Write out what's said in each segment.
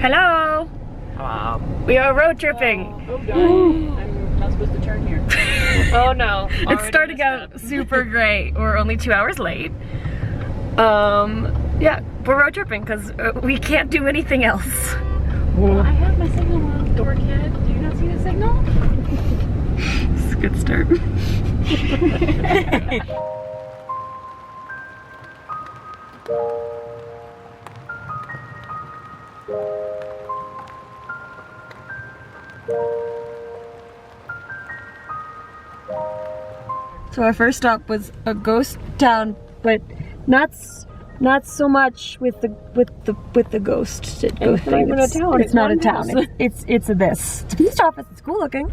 Hello! We are road tripping. Oh darn, I'm not supposed to turn here. Oh no. It's starting out super great. We're only 2 hours late. Yeah, we're road tripping because we can't do anything else. Well, I have my signal on, dorkhead. Do you not see the signal? It's a good start. So our first stop was a ghost town, but not so much with the ghost. It's not even a town. It's not a town. It's a this. It's a police office. It's cool looking.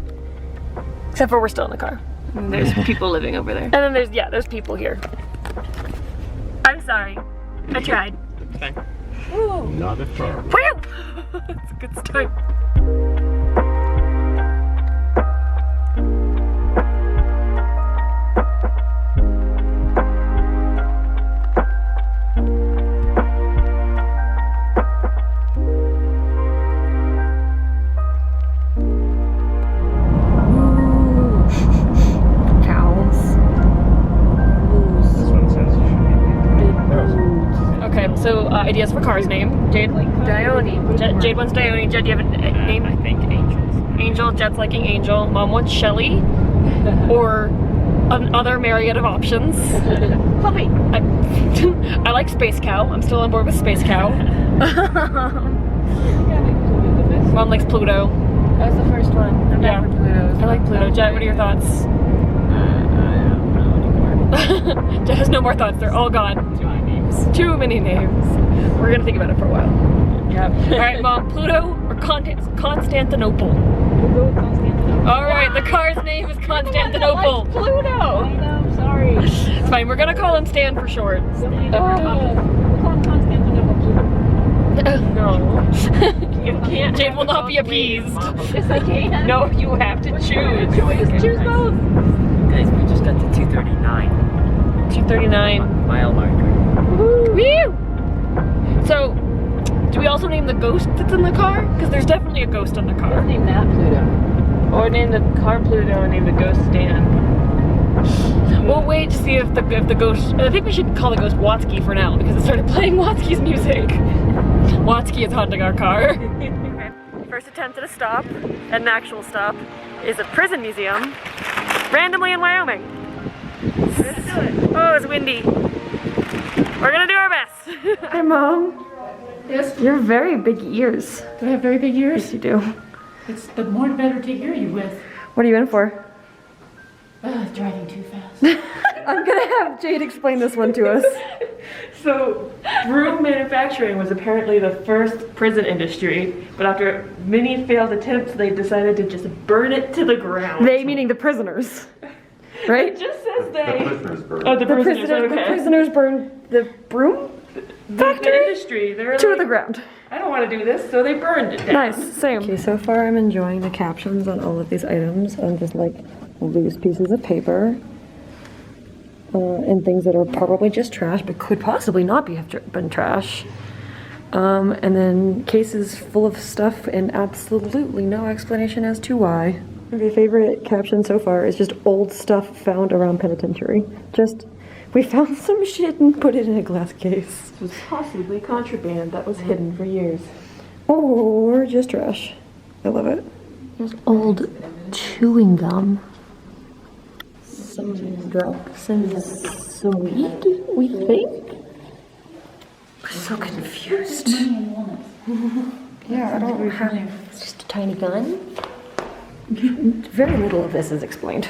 Except for we're still in the car. And there's people living over there. And then there's people here. I'm sorry. I tried. It's fine. Woo. Not a problem. Woo! It's a good start. So, ideas for cars name. Jade? Dione. Jade wants Dione. Jed, do you have a name? I think Angels. Angel. Jed's liking Angel. Mom wants Shelly. Or another myriad of options. Puppy. I like Space Cow. I'm still on board with Space Cow. Mom likes Pluto. That was the first one. I'm down for Pluto. I like Pluto. Jed, what are your thoughts? Jed has no more thoughts. They're all gone. Too many names. We're gonna think about it for a while. Yep. Alright, Mom, Pluto or Constantinople? We'll go with Constantinople. Alright, the car's name is Constantinople. Pluto! I know, sorry. It's fine, we're gonna call him Stan for short. We'll call him Constantinople Pluto. No. You can't. Jade will not be appeased. Yes, I can. No, you have to choose. Choose both. Guys, we just got to 239 239. mile marker. Woo! So, do we also name the ghost that's in the car? Because there's definitely a ghost in the Let's car. name that Pluto. Or name the car Pluto and name the ghost Stan. We'll wait to see if the ghost. I think we should call the ghost Watsky for now because it started playing Watsky's music. Watsky is haunting our car. Okay. First attempt at a stop, at an actual stop, is a prison museum, randomly in Wyoming. Let's do it. Oh, it's windy. We're gonna do our best. Hi, Mom. Yes? You have very big ears. Do I have very big ears? Yes, you do. It's the more better to hear you with. What are you in for? Driving too fast. I'm gonna have Jade explain this one to us. So, broom manufacturing was apparently the first prison industry, but after many failed attempts, they decided to just burn it to the ground. They meaning the prisoners, right? It just says The they. prisoners burn. Oh, the prisoners. Okay. The prisoners burned the broom The industry. They're to like, the ground. I don't want to do this, so they burned it down. Nice, same. Okay, so far I'm enjoying the captions on all of these items on just like loose pieces of paper. And things that are probably just trash, but could possibly not have been trash. And then cases full of stuff and absolutely no explanation as to why. My favorite caption so far is just old stuff found around penitentiary. Just, we found some shit and put it in a glass case. It was possibly contraband that was hidden for years. Or just trash. I love it. There's old chewing gum. Some drugs and some weed, we think? I'm so confused. Yeah, I don't have... It's just a tiny gun. Very little of this is explained.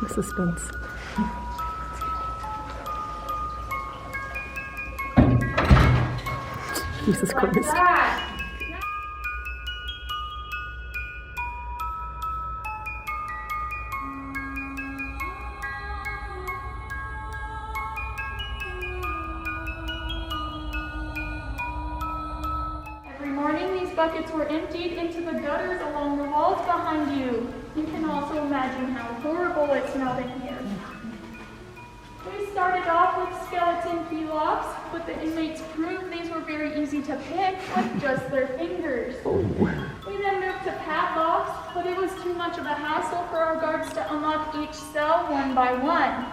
The suspense. Jesus Christ. Buckets were emptied into the gutters along the walls behind You can also imagine how horrible it smelled in here. We started in key locks, but the inmates proved these were very easy to pick with just their fingers. We then moved to padlocks, but it was too much of a hassle for our guards to unlock each cell one by one.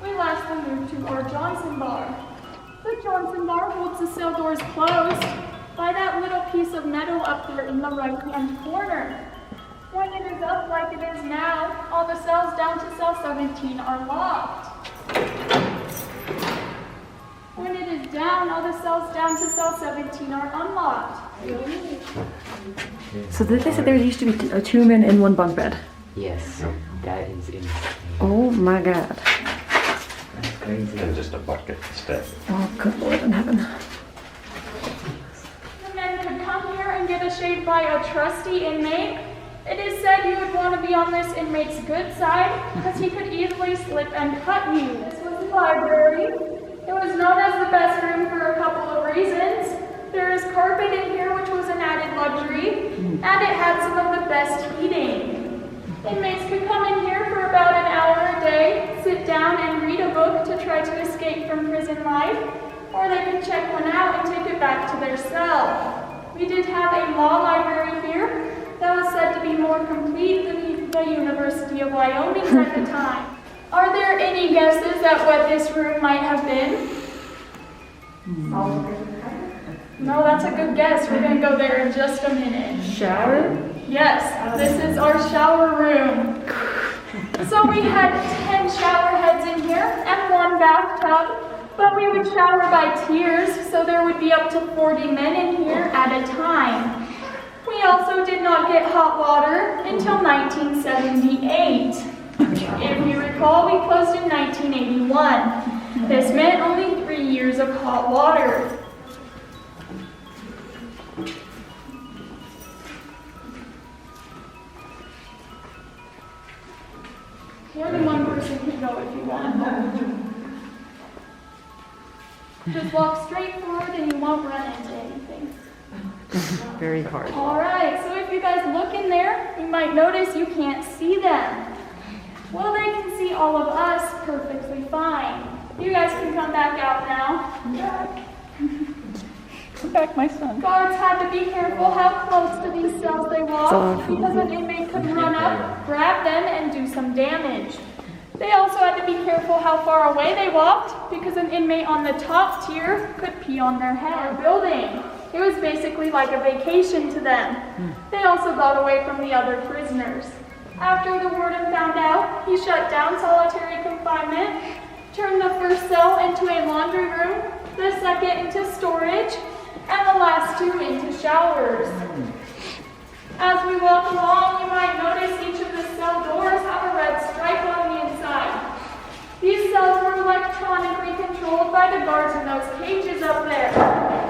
We lastly moved to our Johnson bar. The Johnson bar holds the cell doors closed by that little piece of metal up there in the right-hand corner. When it is up like it is now, all the cells down to cell 17 are locked. When it is down, all the cells down to cell 17 are unlocked. So they said there used to be 2 men in 1 bunk bed. Yes, that is insane. Oh my god. That's crazy. And just a bucket instead. Oh, good Lord in heaven. The men could come here and get a shave by a trusty inmate. It is said you would want to be on this inmate's good side because he could easily slip and cut you. This was the library. It was known as the best room for a couple of reasons. There is carpet in here, which was an added luxury, and it had some of the best heating. Inmates could come in here for about an hour a day, sit down and read a book to try to escape from prison life, or they could check one out and take it back to their cell. We did have a law library here that was said to be more complete than the University of Wyoming at the time. Are there any guesses at what this room might have been? No, that's a good guess. We're going to go there in just a minute. Shower? Yes, this is our shower room. So we had 10 shower heads in here and 1 bathtub, but we would shower by tiers, so there would be up to 40 men in here at a time. We also did not get hot water until 1978. If you recall, we closed in 1981. This meant only 3 years of hot water. More than one person can go if you want. Just walk straight forward and you won't run into anything. Very hard. All right, so if you guys look in there, you might notice you can't see them. Well, they can see all of us perfectly fine. You guys can come back out now. Come back, my son. Guards had to be careful how close to these cells they walked because an inmate could run up, grab them, and do some damage. They also had to be careful how far away they walked because an inmate on the top tier could pee on their head. Our building. It was basically like a vacation to them. They also got away from the other prisoners. After the warden found out, he shut down solitary confinement, turned the first cell into a laundry room, the second into storage, and the last 2 into showers. As we walk along, you might notice each of the cell doors have a red stripe on the inside. These cells were electronically controlled by the guards in those cages up there.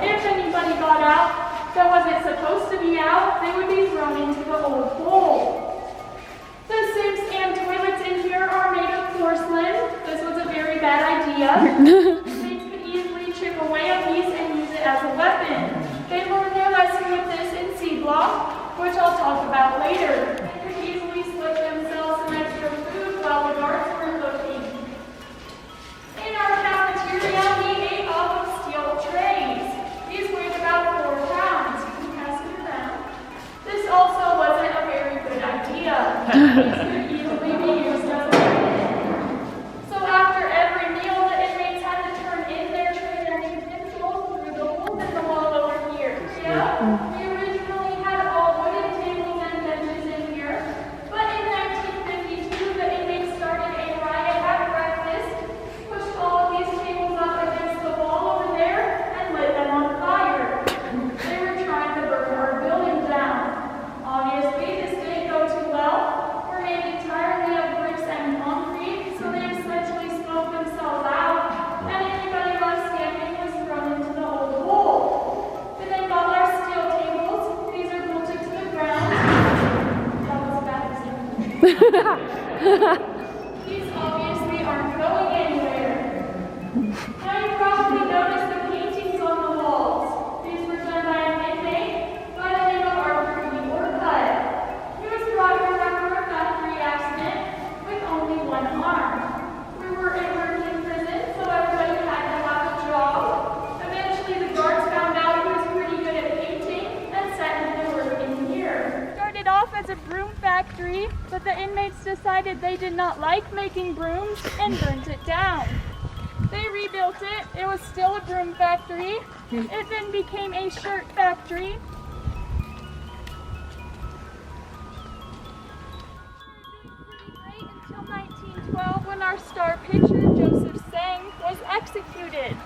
If anybody got out that wasn't supposed to be out, they would be thrown into the old hole. The sinks and toilets in here are made of porcelain. This was a very bad idea. Inmates could easily chip away a piece and use it as a weapon. They learned their lesson with this in C block, which I'll talk about later. They could easily slip themselves some extra food while the guards were looking. In our cafeteria, we ate off of steel trays. These weighed about 4 pounds. You can pass it around. This also wasn't a very good idea. These could easily be used as a weapon. So after every meal, the inmates had to turn in their tray and utensils through the holes in the wall over here. Yeah? We originally had all wooden tables and benches in here. decided they did not like making brooms and burnt it down. They rebuilt it. It was still a broom factory. It then became a shirt factory. Right until 1912 when our star pitcher, Joseph Sang, was executed.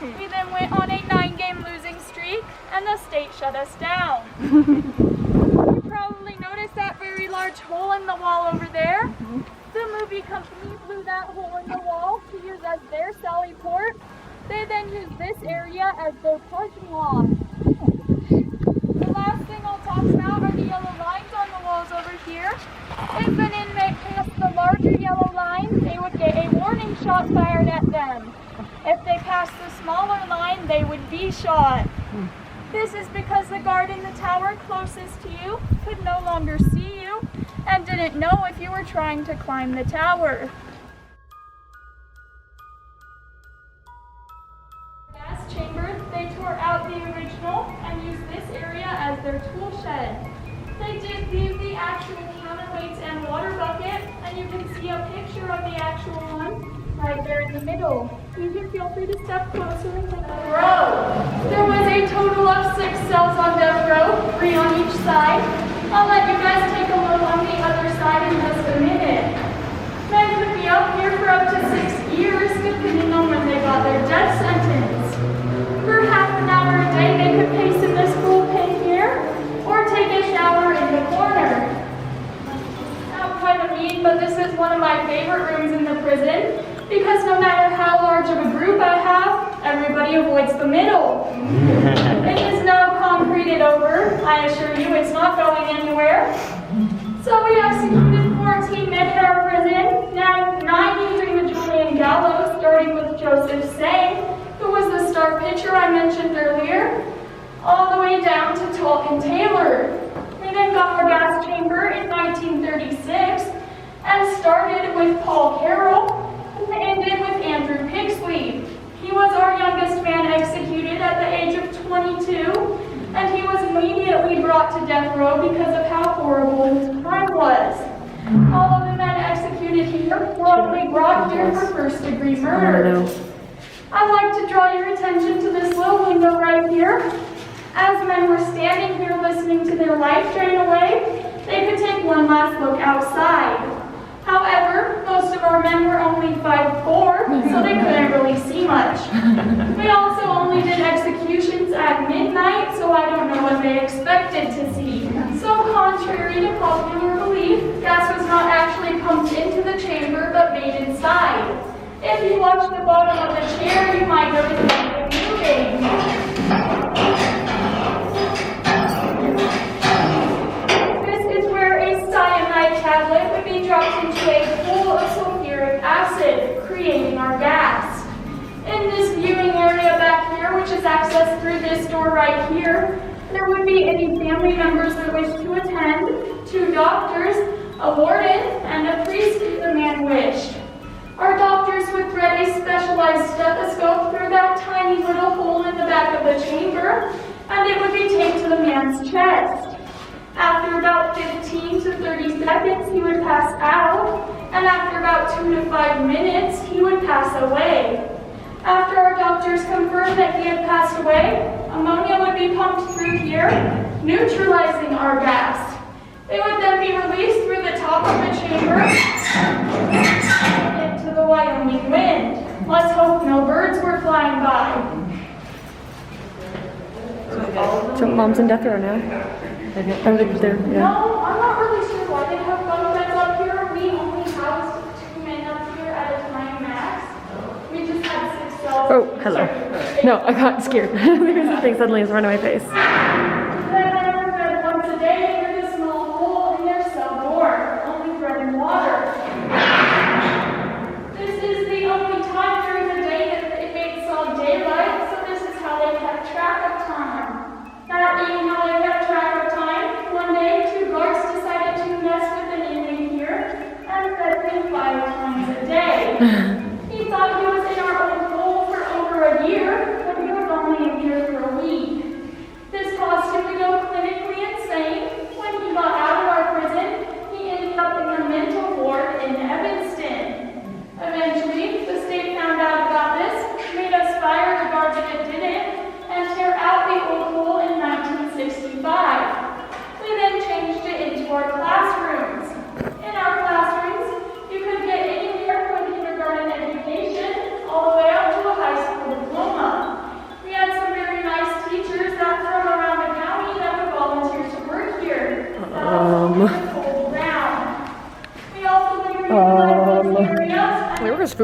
We then went on a 9-game losing streak and the state shut us down. You probably noticed that very large hole in the wall over there. The movie company blew that hole in the wall to use as their sally port. They then used this area as their parking lot. The last thing I'll talk about are the yellow lines on the walls over here. If an inmate passed the larger yellow line, they would get a warning shot fired at them. If they passed the smaller line, they would be shot. This is because the guard in the tower closest to you could no longer see you and didn't know if you were trying to climb the tower. Gas chamber, they tore out the original and used this area as their tool shed. They did leave the actual counterweights and water bucket, and you can see a picture of the actual one right there in the middle. You can feel free to step closer and take a row. There was a total of 6 cells on death row, 3 on each side. I'll let you guys take a look on the other side in just a minute. Men could be up here for up to 6 years, depending on when they got their death sentence. For half an hour a day, they could pace in this cool pen here, or take a shower in the corner. Not quite a mean, but this is one of my favorite rooms in the prison, because no matter how large of a group I have, everybody avoids the middle. It is now concreted over. I assure you it's not going anywhere. So we executed 14 men in our prison, now 9 using the Julian gallows, starting with Joseph Sang, who was the star pitcher I mentioned earlier, all the way down to Tolkien Taylor. We then got our gas chamber in 1936 and started with Paul Carroll, and ended with Andrew Pixley. He was our youngest man executed at the age of 22, and he was immediately brought to death row because of how horrible his crime was. All of the men executed here were only brought here for first-degree murder. I'd like to draw your attention to this little window right here. As men were standing here listening to their life drain away, they could take one last look outside. However, most of our men were only 5'4", so they couldn't really see much. We also only did executions at midnight, so I don't know what they expected to see. So contrary to popular belief, gas was not actually pumped into the chamber, but made inside. If you watch the bottom of the chair, you might notice something moving. Tablet would be dropped into a pool of sulfuric acid, creating our gas. In this viewing area back here, which is accessed through this door right here, there would be any family members that wish to attend, 2 doctors, a warden, and a priest if the man wished. Our doctors would thread a specialized stethoscope through that tiny little hole in the back of the chamber, and it would be taped to the man's chest. After about 15 to 30 seconds, he would pass out, and after about 2 to 5 minutes, he would pass away. After our doctors confirmed that he had passed away, ammonia would be pumped through here, neutralizing our gas. It would then be released through the top of the chamber into the Wyoming wind. Let's hope no birds were flying by. So mom's in death row now? Are they there? Yeah. No, I'm not really sure why they have bunk beds up here. We only housed 2 men up here at a time max. We just had 6 cells. Oh, hello. No, I got scared. There's something suddenly in front of my face. Then I were fed once a day through the small hole in their cell door, only bread and water. This is the only time during the day that the inmates saw daylight, so this is how they kept track of time. That being how they kept track of time, one day 2 guards decided to mess with an inmate here and fed him 5 times a day. He thought he was in our old hole for over a year, but he was only in here for a week. This caused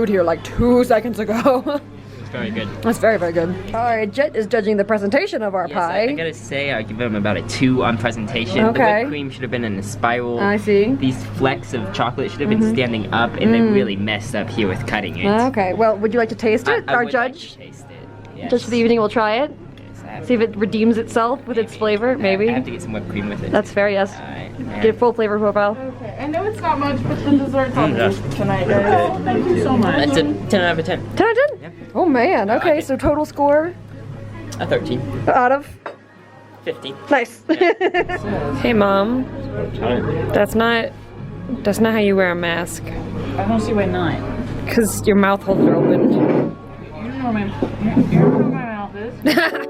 food here like 2 seconds ago. It's very good. That's very, very good. All right, Jet is judging the presentation of our Yes, pie. I gotta say, I give them about a 2 on presentation. The Okay. whipped cream should have been in a spiral. I see. These flecks of chocolate should have been standing up, and they really messed up here with cutting it. Okay, well, would you like to taste it? I Our would like judge? to taste it. Yes. Just for the evening, we'll try it. Yes, I have See if it redeems itself with its flavor, maybe. I have to get some whipped cream with it. That's fair, yes. Alright. Get a full flavor profile. Okay, I know it's not much, but the dessert's on yes. tonight, guys. Oh, thank you so much. That's a 10 out of 10. 10 out of 10? Oh man, okay, so total score A 13. out of? 15. Nice. Hey mom, that's not how you wear a mask. I don't see why not. Because your mouth holes are open. You don't know where my mouth is.